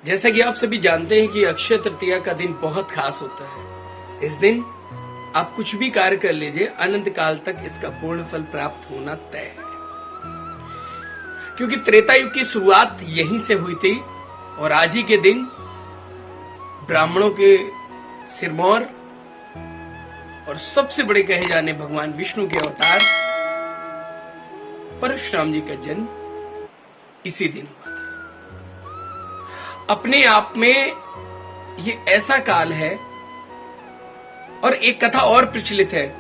जैसा कि आप सभी जानते हैं कि अक्षय तृतीया का दिन बहुत खास होता है। इस दिन आप कुछ भी कार्य कर लीजिए, अनंत काल तक इसका पूर्ण फल प्राप्त होना तय है। क्योंकि त्रेता युग की शुरुआत यहीं से हुई थी और आज ही के दिन ब्राह्मणों के सिरमौर और सबसे बड़े कहे जाने भगवान विष्णु के अवतार परशुराम जी का जन्म इसी दिन हुआ था। अपने आप में ये ऐसा काल है। और एक कथा और प्रचलित है,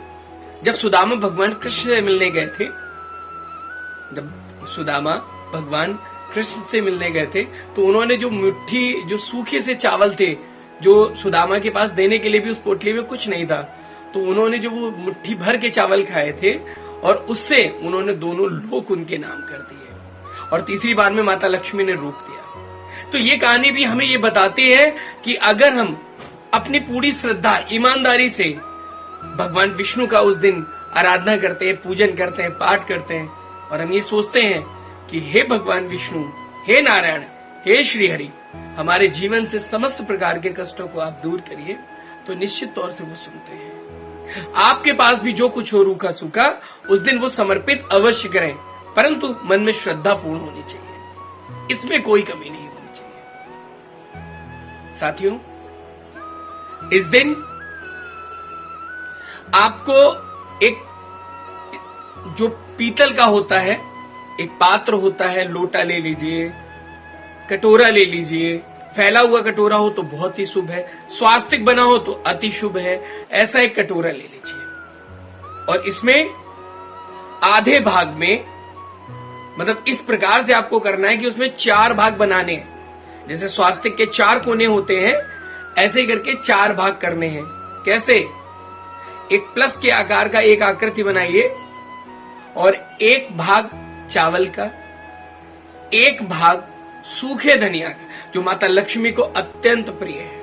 जब सुदामा भगवान कृष्ण से मिलने गए थे, तो उन्होंने जो मुट्ठी, जो सूखे से चावल थे, जो सुदामा के पास देने के लिए भी उस पोटली में कुछ नहीं था, तो उन्होंने जो वो मुट्ठी भर के चावल खाए थे और उससे उन्होंने दोनों लोक उनके नाम कर दिए और तीसरी बार में माता लक्ष्मी ने रोक दिया। तो ये कहानी भी हमें ये बताती है कि अगर हम अपनी पूरी श्रद्धा ईमानदारी से भगवान विष्णु का उस दिन आराधना करते हैं, पूजन करते हैं, पाठ करते हैं और हम ये सोचते हैं कि हे भगवान विष्णु, हे नारायण, हे श्री हरि, हमारे जीवन से समस्त प्रकार के कष्टों को आप दूर करिए, तो निश्चित तौर से वो सुनते हैं। आपके पास भी जो कुछ हो रूखा सूखा, उस दिन वो समर्पित अवश्य करें, परंतु मन में श्रद्धा पूर्ण होनी चाहिए, इसमें कोई कमी नहीं होनी चाहिए। साथियों, इस दिन आपको एक जो पीतल का होता है, एक पात्र होता है, लोटा ले लीजिए, कटोरा ले लीजिए। फैला हुआ कटोरा हो तो बहुत ही शुभ है, स्वास्तिक बना हो तो अति शुभ है। ऐसा एक कटोरा ले लीजिए और इसमें आधे भाग में, मतलब इस प्रकार से आपको करना है कि उसमें 4 भाग बनाने हैं। जैसे स्वास्तिक के 4 कोने होते हैं, ऐसे ही करके 4 भाग करने हैं। कैसे? एक प्लस के आकार का एक आकृति बनाइए और एक भाग चावल का, एक भाग सूखे धनिया का जो माता लक्ष्मी को अत्यंत प्रिय है,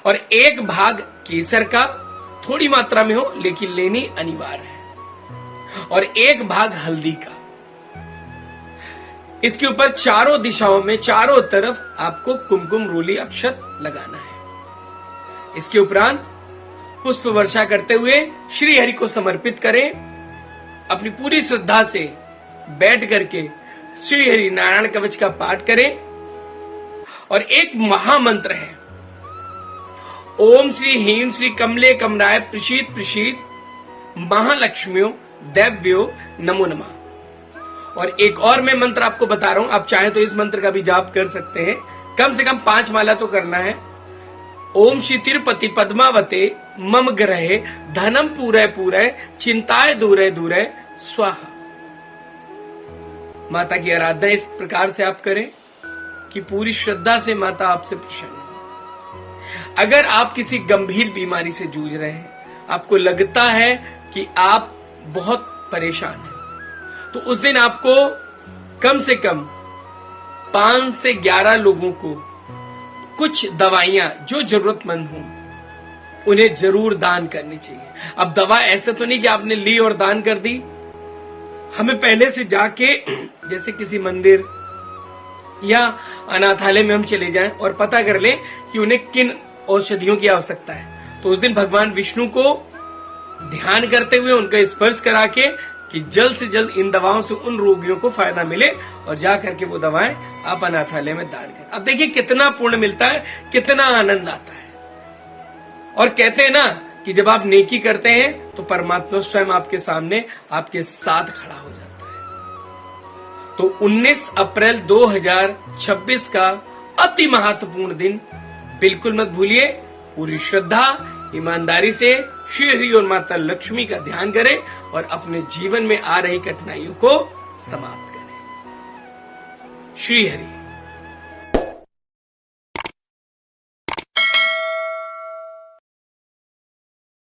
और एक भाग केसर का, थोड़ी मात्रा में हो लेकिन लेनी अनिवार्य है, और एक भाग हल्दी का। इसके ऊपर चारों दिशाओं में, चारों तरफ आपको कुमकुम रोली अक्षत लगाना है। इसके उपरांत पुष्प वर्षा करते हुए श्री हरि को समर्पित करें। अपनी पूरी श्रद्धा से बैठ करके श्री हरि नारायण कवच का पाठ करें और एक महामंत्र है, ओम श्री ह्रीं श्री कमले कमराय प्रसीद प्रसीद महालक्ष्म्यो दैव्यो नमो नमः। और एक और मैं मंत्र आपको बता रहा हूं, आप चाहें तो इस मंत्र का भी जाप कर सकते हैं। कम से कम 5 माला तो करना है। ओम श्री तिरुपति पद्मावते मम ग्रहे धनम पूरे पूरे चिंताए दूरे दूरे स्वाहा। माता की आराधना इस प्रकार से आप करें कि पूरी श्रद्धा से माता आपसे प्रसन्न हो। अगर आप किसी गंभीर बीमारी से जूझ रहे हैं, आपको लगता है कि आप बहुत परेशान हैं, तो उस दिन आपको कम से कम 5 से 11 लोगों को कुछ दवाइयां जो जरूरतमंद हों उन्हें जरूर दान करनी चाहिए। अब दवा ऐसे तो नहीं कि आपने ली और दान कर दी। हमें पहले से जाके जैसे किसी मंदिर या अनाथालय में हम चले जाएं और पता कर लें कि उन्हें किन औषधियों की आवश्यकता है, तो उस दिन भगवान विष्णु को ध्यान करते हुए उनका स्पर्श करा के कि जल्द से जल्द इन दवाओं से उन रोगियों को फायदा मिले और जा करके वो दवाएं आप अनाथालय में दान करें। अब देखिए कितना पुण्य मिलता है, कितना आनंद आता है। और कहते हैं ना कि जब आप नेकी करते हैं तो परमात्मा स्वयं आपके सामने, आपके साथ खड़ा हो जाता है। तो 19 अप्रैल 2026 का अति महत्वपूर्ण दिन बिल्कुल मत भूलिए। पूरी श्रद्धा ईमानदारी से श्री हरि और माता लक्ष्मी का ध्यान करें और अपने जीवन में आ रही कठिनाइयों को समाप्त करें। श्री हरि।